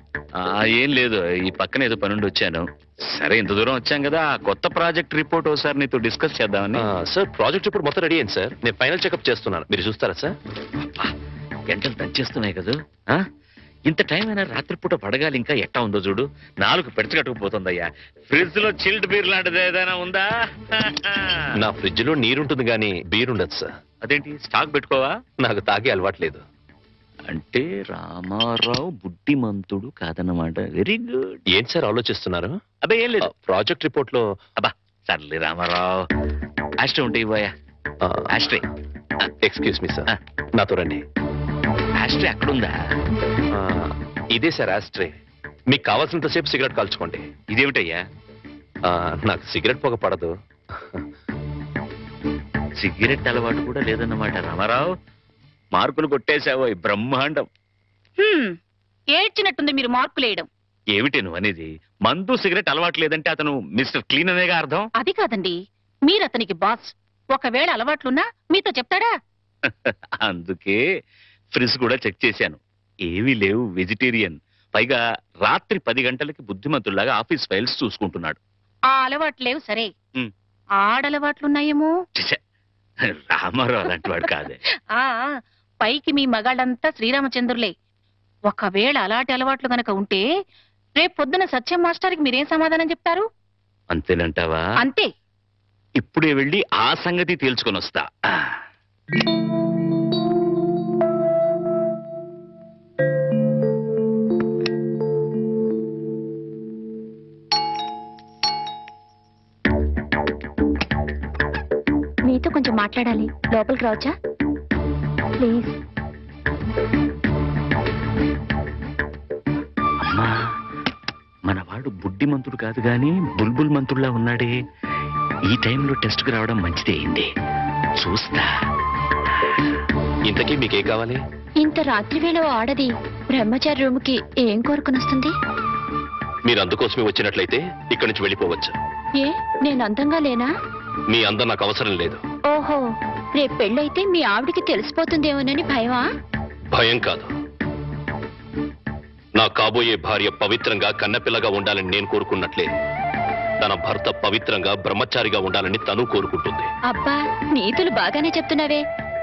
ఏం లేదు, ఈ పక్కన ఏదో పనుండి వచ్చాను. సరే, ఇంత దూరం వచ్చాం కదా, కొత్త ప్రాజెక్ట్ రిపోర్ట్ ఒకసారి నీతో డిస్కస్ చేద్దామని. సార్ ప్రాజెక్ట్ రిపోర్ట్ మొత్తం రెడీ అయింది సార్. నేను ఫైనల్ చెకప్ చేస్తున్నాను, మీరు చూస్తారా సార్? గంటలు దంచేస్తున్నాయి కదా. ఇంత టైం అయినా రాత్రిపూట పడగాలి. ఇంకా ఎట్టా ఉందో చూడు, 4 పెడచగట్టుకుపోతుందయ్యా. ఫ్రిడ్జ్ లో చిల్డ్ బీర్ లాంటిది ఏదైనా ఉందా? నా ఫ్రిడ్జ్ లో నీరుంటుంది కానీ బీర్ ఉండదు సార్. అదేంటి, స్టాక్ పెట్టుకోవా? నాకు తాగే అలవాట్లేదు. అంటే రామారావు బుద్ధిమంతుడు కాదన్నమాట. Very good. ఏం సార్ ఆలోచిస్తున్నారు? అబ్బే ఏం లేదు, ప్రాజెక్ట్ రిపోర్ట్ లో. అబ్బా సర్లే రామారావు, ఆస్ట్రే ఉంటే ఇవ్వయా. ఆస్ట్రే. ఎక్స్క్యూజ్ మీ సార్, నాతో రండి. ఆస్ట్రే అక్కడుందా? ఇదే సార్ ఆస్ట్రే. మీకు కావాల్సినంతసేపు సిగరెట్ కాల్చుకోండి. ఇదేమిటయ్యా? నాకు సిగరెట్ పొగ పడదు. సిగరెట్ అలవాటు కూడా లేదన్నమాట. రామారావు, మార్కులు కొట్టేశావో బ్రహ్మాండం. ఏడ్చినట్టుంది మీరు మార్కులేయడం. ఏమిటి నువ్వు అనేది? మందు సిగరెట్ అలవాటు లేదంటే అతను మిస్టర్ క్లీన్ అనేగా అర్థం. అది కాదండి, మీరు అతనికి బాస్. ఒకవేళ అలవాట్లున్నా మీతో చెప్తాడా? అందుకే ఫ్రిజ్ కూడా చెక్ చేశాను, ఏమీ లేవు, వెజిటేరియన్. పైగా రాత్రి 10 గంటలకి బుద్ధిమంతుల్లాగా ఆఫీస్ ఫైల్స్ చూసుకుంటున్నాడు. ఆ అలవాట్లేవు సరే, ఉమ్. ఆడలవాట్లున్నాయేమో. ఛే, రామారావు అలాంటి వాడు కాదే. ఆ పైకి మీ మగాళ్ళంతా శ్రీరామచంద్రులే. ఒకవేళ అలాంటి అలవాట్లు గనక ఉంటే రేపు పొద్దున సత్యం మాస్టర్కి మీరేం సమాధానం చెప్తారు? అంతేనంటావా? అంతే. ఇప్పుడే వెళ్ళి ఆ సంగతి తేల్చుకొని వస్తా. మీతో కొంచెం మాట్లాడాలి, లోపలికి రావచ్చా ప్లీజ్? అమ్మా, మనవాడు బుడ్డిమంతుడు కాదు గాని బుల్బుల్ మంతుడులా ఉన్నాడే. ఈ టైంలో టెస్ట్కి రావడం మంచిదే అయింది. చూస్తా. ఇంతకీ మీకేం కావాలి? ఇంత రాత్రి వేళ ఆడది బ్రహ్మచారి రూమ్కి ఏం కోరుకుని వస్తుంది? మీరు అందుకోసమే వచ్చినట్లయితే ఇక్కడి నుంచి వెళ్ళిపోవచ్చు. ఏ నేను అందంగా లేనా? మీ అందం నాకు అవసరం లేదు. ఓహో, రేపు పెళ్ళైతే మీ ఆవిడికి తెలిసిపోతుందేమోనని భయమా? భయం కాదు. నా కాబోయే భార్య పవిత్రంగా కన్నపిల్లగా ఉండాలని నేను కోరుకున్నట్లే తన భర్త పవిత్రంగా బ్రహ్మచారిగా ఉండాలని తను కోరుకుంటుంది. అబ్బా, నీతులు బాగానే చెప్తున్నావే.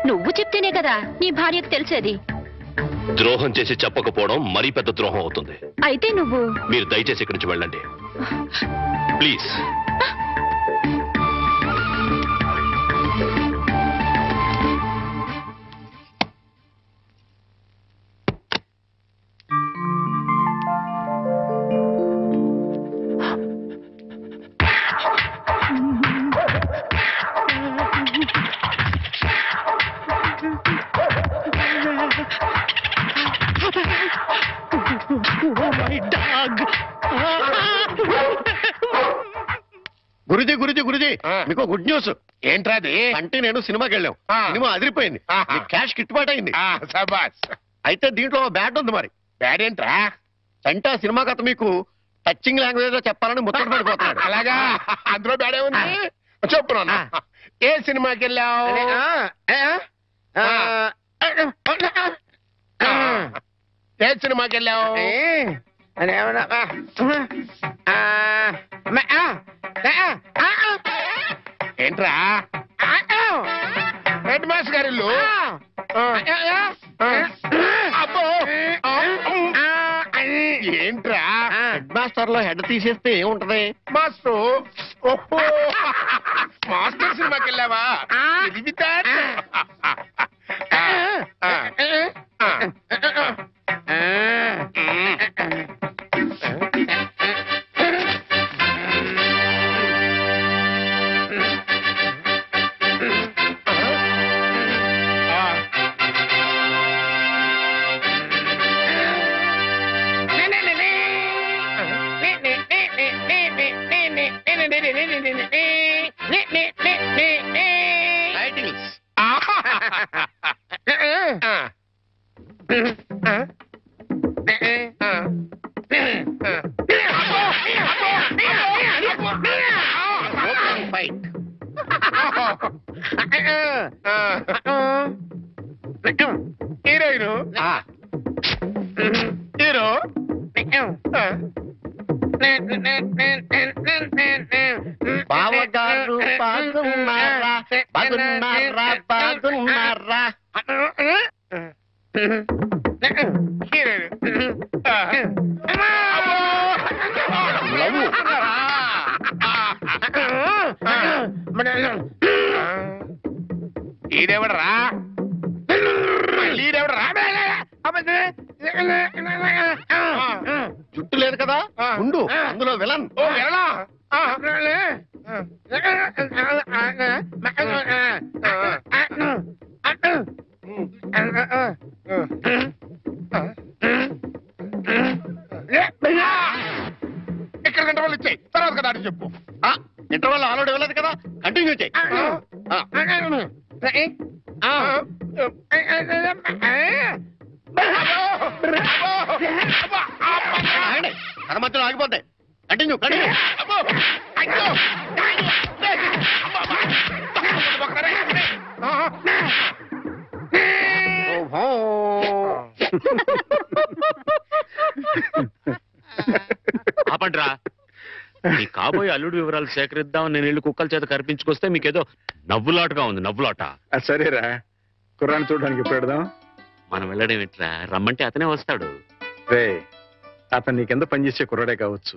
నువ్వు చెప్తేనే కదా నీ భార్యకు తెలిసేది. ద్రోహం చేసి చెప్పకపోవడం మరీ పెద్ద ద్రోహం అవుతుంది. అయితే నువ్వు మీరు దయచేసి ఇక్కడి నుంచి వెళ్ళండి ప్లీజ్. గురుజీ గురుజీ గురుజీ, మీకు గుడ్ న్యూస్. ఏంట్రా అది? అంటే నేను సినిమాకి వెళ్ళాం, సినిమా అదిరిపోయింది, క్యాష్ గిట్టుబాటు అయింది. అయితే దీంట్లో బ్యాడ్ ఉంది. మరి బ్యాడ్ ఏంట్రా? అంటే ఆ సినిమా కథ మీకు టచింగ్ లాంగ్వేజ్ లో చెప్పాలని ముచ్చట పడిపోతున్నాడు. అలాగా? అందులో బ్యాడే ఉంది. చెప్పు నాన్న, ఏ సినిమాకి వెళ్ళావు? ఏ సినిమాకి వెళ్ళావు? ఏంట్రా? హెడ్ మాస్టర్ గారి ఇల్లు. అబ్బో, ఏంట్రా? హెడ్ మాస్టర్ లో హెడ్ తీసేస్తే ఏముంటది? మాస్టర్. ఓహో, మాస్టర్ సినిమాకి వెళ్ళావా? హీరోయిన్ హీరో బావగారు బాగున్నారా? బాగున్నారా? బాగున్నారా? ఈడెవడరా? ఈడెవడరా? జుట్టు లేదు కదా, ఉండు, అందులో విలన్. ఓ విలనా? ఇక్కడ గంట వాళ్ళు ఇచ్చాయి, తర్వాత కదా అని చెప్పు. ఇంటర్వల్ ఆల్రెడీ వెళ్ళదు కదా, కంటిన్యూ చేయి. మధ్యలో ఆగిపోతాయి. Continue continue. ఆపండ్రా. మీ కాబోయే అల్లుడు వివరాలు సేకరిద్దామని నేను ఇల్లు కుక్కల చేత కనిపించుకొస్తే మీకేదో నవ్వులాటగా ఉంది. నవ్వులాట. సరేరా, కుర్రాన్ని చూడడానికి ఎప్పుడు పెడదాం? మనం వెళ్ళడం ఎట్లా? రమ్మంటే అతనే వస్తాడు. రే, అతను నీ కింద పనిచేసే కుర్రాడే కావచ్చు,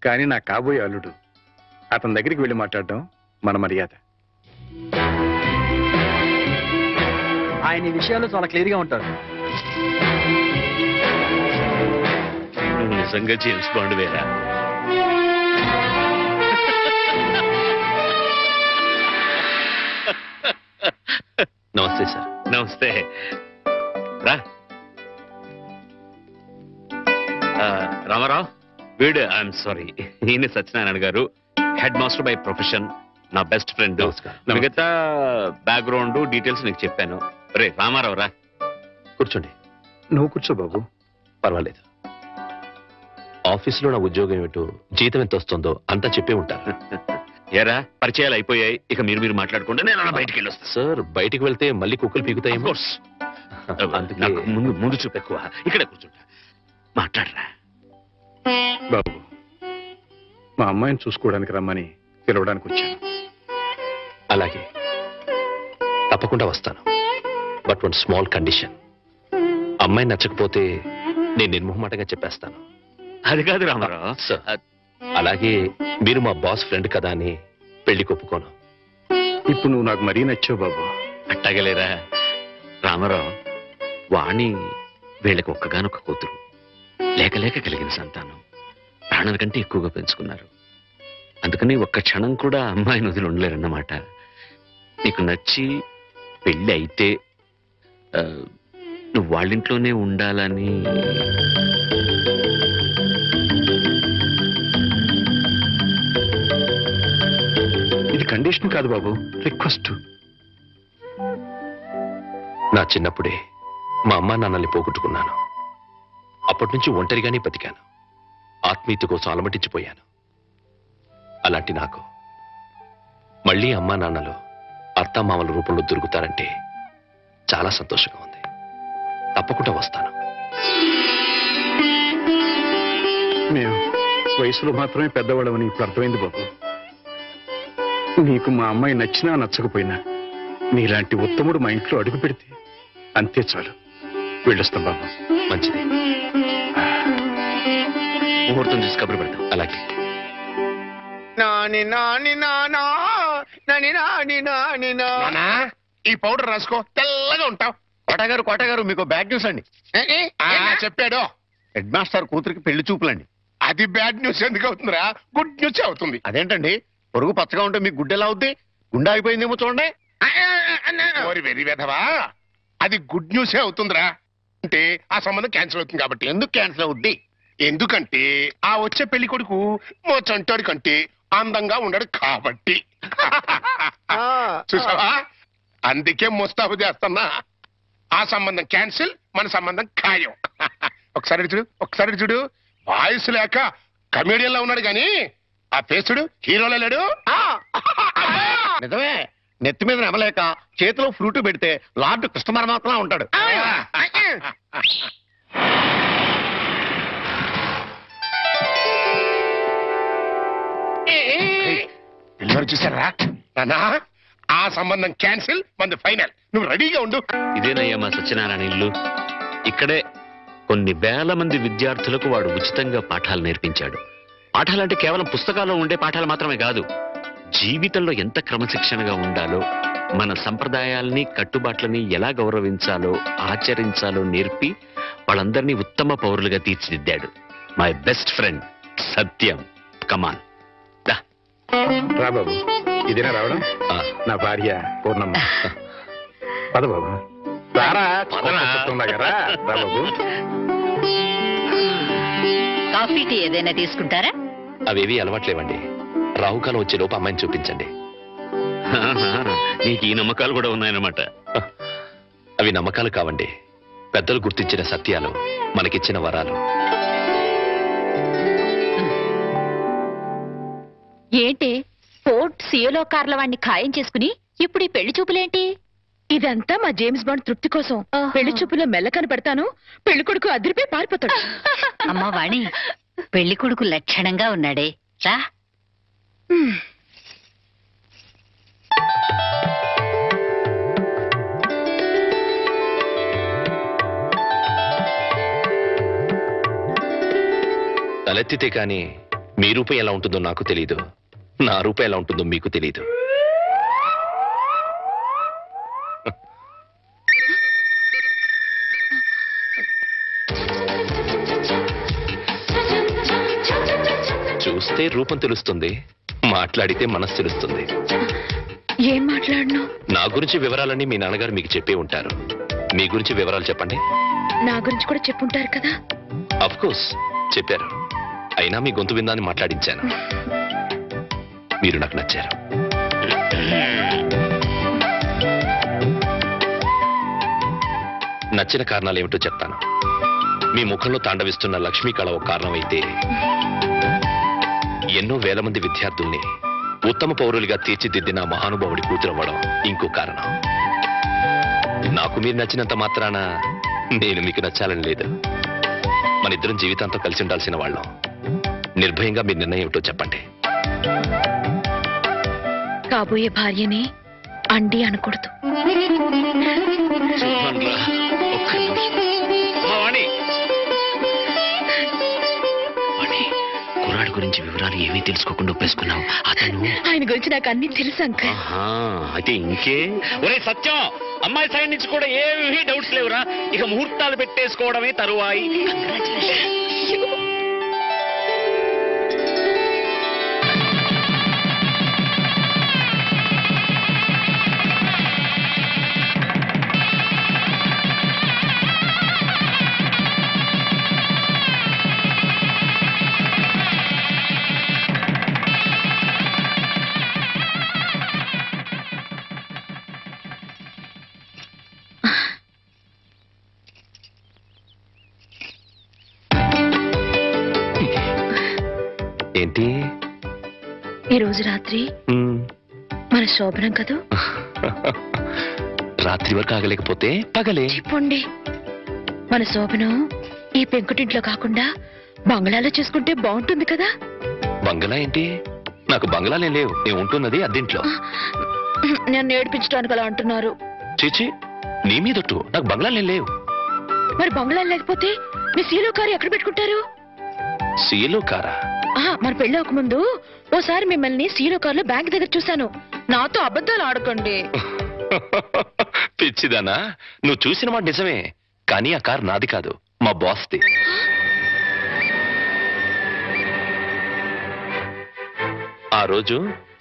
కానీ నా కాబోయే అల్లుడు. అతని దగ్గరికి వెళ్ళి మాట్లాడడం మన మర్యాద. ఆయన ఈ విషయాల్లో చాలా క్లియర్ గా ఉంటారు. నువ్వు నిజంగా జేమ్స్ బాండ్ వేరా? నమస్తే సార్. నమస్తే. రా. రామారావు, వీడు ఐఎమ్ సారీ, ఈయన సత్యనారాయణ గారు, హెడ్ మాస్టర్ బై ప్రొఫెషన్, నా బెస్ట్ ఫ్రెండ్. మిగతా బ్యాక్గ్రౌండ్ డీటెయిల్స్ నీకు చెప్పాను. రే రామారావు రా. కూర్చోండి. నువ్వు కూర్చో బాబు. పర్వాలేదు. ఆఫీసులో నా ఉద్యోగం ఏమిటో, జీతం ఎంత వస్తుందో అంతా చెప్పే ఉంటారు. ఏరా, పరిచయాలు అయిపోయాయి, ఇక మీరు మాట్లాడుకుంటే నేను అలా బయటికి వెళ్ళొస్తా. సార్, బయటికి వెళ్తే మళ్ళీ కుక్కలు పీకుతాయి. నాకు ముందు చూపెక్కువ. ఇక్కడే కూర్చుంటా, మాట్లాడరా. బాబు, మా అమ్మాయిని చూసుకోవడానికి రమ్మని పిలవడానికి వచ్చాను. అలాగే, తప్పకుండా వస్తాను. But one small condition. అమ్మాయి నచ్చకపోతే నేను నిర్మోహమాటంగా చెప్పేస్తాను. అది కాదు రామారావు. అలాగే మీరు మా బాస్ ఫ్రెండ్ కదా అని పెళ్లి ఒప్పుకోను. ఇప్పుడు నువ్వు నాకు మరీ నచ్చావు బాబు. అట్టగలేరా రామారావు? వాణి వీళ్ళకి ఒక్కగానొక్క కూతురు, లేక లేక కలిగిన సంతానం, ప్రాణాల కంటే ఎక్కువగా పెంచుకున్నారు. అందుకని ఒక్క క్షణం కూడా అమ్మాయిని వదిలి ఉండలేరన్నమాట. నీకు నచ్చి పెళ్ళి అయితే నువ్వు వాళ్ళింట్లోనే ఉండాలని. ఇది కండిషన్ కాదు బాబు, రిక్వెస్ట్. నా చిన్నప్పుడే మా అమ్మా నాన్నల్ని పోగొట్టుకున్నాను. అప్పటి నుంచి ఒంటరిగానే బతికాను. ఆత్మీయత కోసం అలమటించిపోయాను. అలాంటి నాకు మళ్ళీ అమ్మా నాన్నలు అత్తామామల రూపంలో దొరుకుతారంటే చాలా సంతోషంగా ఉంది. తప్పకుండా వస్తాను. మేము వయసులో మాత్రమే పెద్దవాళ్ళమని ఇప్పుడు అర్థమైంది బాబు. నీకు మా అమ్మాయి నచ్చినా నచ్చకపోయినా నీలాంటి ఉత్తముడు మా ఇంట్లో అడుగు పెడితే అంతే చాలు. వెళ్ళొస్తాం బాబు. మంచిది. ముహూర్తం చూసి కబురు పెడతాం. అలాగే. ఈ పౌడర్ రాసుకో, తెల్లగా ఉంటావు. కోటగారు మీకు బ్యాడ్ న్యూస్ అండి. చెప్పాడు. హెడ్ మాస్టర్ కూతురికి పెళ్లి చూపులండి. అది బ్యాడ్ న్యూస్ ఎందుకు అవుతుందిరా? గుడ్ న్యూస్ అవుతుంది. అదేంటండి, పొరుగు పచ్చగా ఉంటే మీకు గుడ్డెలా అవుద్ది? గుండె అయిపోయిందేమో చూడండి. వెరీ వెధవా, అది గుడ్ న్యూసే అవుతుందిరా. అంటే ఆ సంబంధం క్యాన్సిల్ అవుతుంది కాబట్టి. ఎందుకు క్యాన్సిల్ అవుద్ది? ఎందుకంటే ఆ వచ్చే పెళ్లి కొడుకు మా చంటోడి కంటే అందంగా ఉండడు కాబట్టి. చూసావా, అందుకే ముస్తాబు చేస్తున్నా. ఆ సంబంధం క్యాన్సిల్, మన సంబంధం ఖాయం. ఒకసారి చూడు, వాయిస్ లేక కమేడియన్ లా ఉన్నాడు గాని ఆ ఫేసుడు హీరోలో లేడు. నిజమే, నెత్తి మీద నెమలేక చేతిలో ఫ్రూట్ పెడితే లార్డ్ కృష్ణ పరమాత్మ ఉంటాడు. పిల్లలు చూసారా నానా? ఆ సంబంధం క్యాన్సిల్, మంది ఫైనల్. నువ్వు రెడీగా ఉండు. ఇదేనయ్యా మా సత్యనారాయణ ఇల్లు. ఇక్కడే కొన్ని వేల మంది విద్యార్థులకు వాడు ఉచితంగా పాఠాలు నేర్పించాడు. పాఠాలంటే కేవలం పుస్తకాల్లో ఉండే పాఠాలు మాత్రమే కాదు, జీవితంలో ఎంత క్రమశిక్షణగా ఉండాలో, మన సంప్రదాయాల్ని కట్టుబాట్లని ఎలా గౌరవించాలో ఆచరించాలో నేర్పి వాళ్ళందరినీ ఉత్తమ పౌరులుగా తీర్చిదిద్దాడు. మై బెస్ట్ ఫ్రెండ్ సత్యం. కమాన్ రా బాబు. ఇదేనా రావడం? నా భార్య పూర్ణమ్మ. పద బాబు. రా బాబు. కాఫీ టీ ఏదైనా తీసుకుంటారా? అవేవి అలవాట్లేవండి. రాహుకాలం వచ్చే లోపు అమ్మాయిని చూపించండి. నీకు ఈ నమ్మకాలు కూడా ఉన్నాయన్నమాట. అవి నమ్మకాలు కావండి, పెద్దలు గుర్తించిన సత్యాలు, మనకిచ్చిన వరాలు. ఏంటి ఫోర్ట్ సియోలో కార్ల వాడిని ఖాయం చేసుకుని ఇప్పుడు ఈ పెళ్లి చూపులేంటి? ఇదంతా మా జేమ్స్ బాండ్ తృప్తి కోసం. పెళ్లి చూపులో మెల్ల కనపడతాను, పెళ్లి కొడుకు అదిరిపై పారిపోతాడు. అమ్మా వాణి, పెళ్లి కొడుకు లక్షణంగా ఉన్నాడే, రా. తలెత్తితే కాని మీ రూపం ఎలా ఉంటుందో నాకు తెలీదు, నా రూపం ఎలా ఉంటుందో మీకు తెలీదు. చూస్తే రూపం తెలుస్తుంది, మాట్లాడితే మనసు తెలుస్తుంది. ఏం మాట్లాడను? నా గురించి వివరాలన్నీ మీ నాన్నగారు మీకు చెప్పే ఉంటారు. మీ గురించి వివరాలు చెప్పండి. నా గురించి కూడా చెప్పుంటారు కదా? అఫ్ కోర్స్ చెప్పారు. అయినా మీ గొంతు విందాన్ని మాట్లాడించాను. మీరు నాకు నచ్చారు. నచ్చిన కారణాలు ఏమిటో చెప్తాను. మీ ముఖంలో తాండవిస్తున్న లక్ష్మీ కళ ఒక కారణమైతే, ఎన్నో వేల మంది విద్యార్థుల్ని ఉత్తమ పౌరులుగా తీర్చిదిద్దిన మహానుభావుడి కూతురవ్వడం ఇంకో కారణం. నాకు మీరు నచ్చినంత మాత్రాన నేను మీకు నచ్చాలని లేదు. మన ఇద్దరం జీవితాంతం కలిసి ఉండాల్సిన వాళ్ళం. నిర్భయంగా మీ నిర్ణయం ఏమిటో చెప్పండి. కాబోయే భార్యని అండి అనకూడదు. కుర్రాడి గురించి వివరాలు ఏమీ తెలుసుకోకుండా ఒప్పేసుకున్నావు. అతను ఆయన గురించి నాకు అన్ని తెలుసు అంకల్. అయితే ఇంకే. ఒరే సత్యం, అమ్మాయి సైడ్ నుంచి కూడా ఏమీ డౌట్స్ లేవురా. ఇక ముహూర్తాలు పెట్టేసుకోవడమే తరువాయి. ఏంటి ఈ రోజు రాత్రి మన శోభనం కదూ? రాత్రి వరకు ఆగలేకపోతే పగలే చెప్పండి. మన శోభనం ఈ పెంకుటింట్లో కాకుండా బంగ్లాలో చేసుకుంటే బాగుంటుంది కదా? బంగ్లా ఏంటి? నాకు బంగ్లాలే లేవు. నేను ఉంటున్నది అద్దెంట్లో. నన్ను ఏడిపించడానికి అలా అంటున్నారు. చీచి, నీ మీదొట్టు. నాకు బంగ్లాలే లేవు. మరి బంగ్లా లేకపోతే మీ సీలో కారు ఎక్కడ పెట్టుకుంటారు? సీలో కారా? మన పెళ్ళి ఒక ముందు ఓసారి మిమ్మల్ని సీలో కార్లో బ్యాంక్ దగ్గర చూశాను. నాతో అబద్ధాలు ఆడకండి. పిచ్చిదానా, నువ్వు చూసిన మాట నిజమే, కానీ ఆ కారు నాది కాదు, మా బాస్ది. ఆ రోజు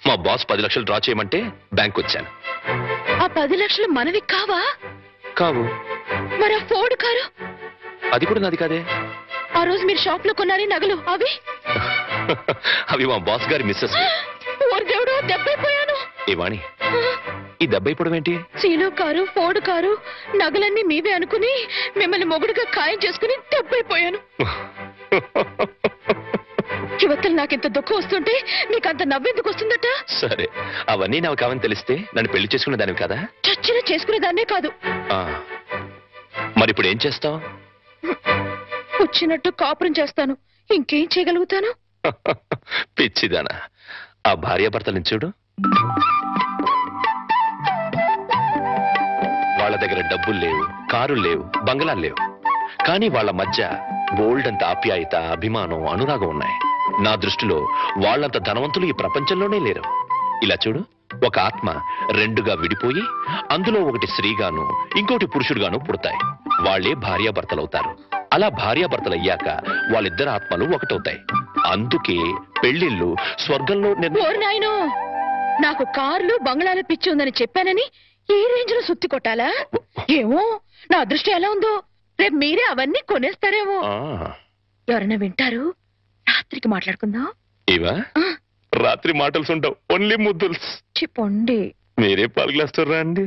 మా బాస్ 10 లక్షలు డ్రా చేయమంటే బ్యాంక్ వచ్చాను. ఆ 10 లక్షలు మనవి కావా? కావు. మరి ఆ ఫోర్డ్ కారు? అది కూడా నాది కాదే. ఆ రోజు మీరు షాప్ లో కొన్నారే నగలు అవి? అవి మా బాస్ గారి మిస్సెస్. దేవుడు, దెబ్బైపోయాను. ఏ వాణి, ఈ దెబ్బైపోవడం ఏంటి? సీలో కారు, ఫోర్డ్ కారు, నగలన్నీ మీవే అనుకుని మిమ్మల్ని మొగుడుగా ఖాయం చేసుకుని దెబ్బైపోయాను. యువతలు నాకింత దుఃఖం వస్తుంటే నీకంత నవ్వెందుకు వస్తుందట? సరే, అవన్నీ నాకు కావని తెలిస్తే నన్ను పెళ్లి చేసుకునే దానివి కదా? చచ్చిన చేసుకునేదాన్నే కాదు. మరి ఇప్పుడు ఏం చేస్తావు? వచ్చినట్టు కాపురం చేస్తాను. ఇంకేం చేయగలుగుతాను? పిచ్చిదానా, ఆ భార్యాభర్తలను చూడు. వాళ్ళ దగ్గర డబ్బులు లేవు, కారులు లేవు, బంగ్లాలు లేవు, కానీ వాళ్ళ మధ్య బోల్డ్ అంత ఆప్యాయత, అభిమానం, అనురాగం ఉన్నాయి. నా దృష్టిలో వాళ్ళంత ధనవంతులు ఈ ప్రపంచంలోనే లేరు. ఇలా చూడు, ఒక ఆత్మ రెండుగా విడిపోయి అందులో ఒకటి స్త్రీగాను ఇంకోటి పురుషుడుగాను పుడతాయి. వాళ్లే భార్యాభర్తలవుతారు. అలా భార్యాభర్తలయ్యాక వాళ్ళిద్దరు ఆత్మలు ఒకటవుతాయి. అందుకే పెళ్లిళ్ళు స్వర్గంలో. నాకు కార్లు బంగ్లాలు పిచ్చి ఉందని చెప్పానని ఈ రేంజ్ లో సుత్తి కొట్టాలా? ఏమో, నా అదృష్టం ఎలా ఉందో. రేపు మీరే అవన్నీ కొనేస్తారేమో. ఎవరైనా వింటారు. రాత్రికి మాట్లాడుకుందాం. ఇవా రాత్రి మాటలు ఉండవు, ఓన్లీ ముద్దులు. చెప్పండి. మీరే పాలు గ్లాస్ రండి.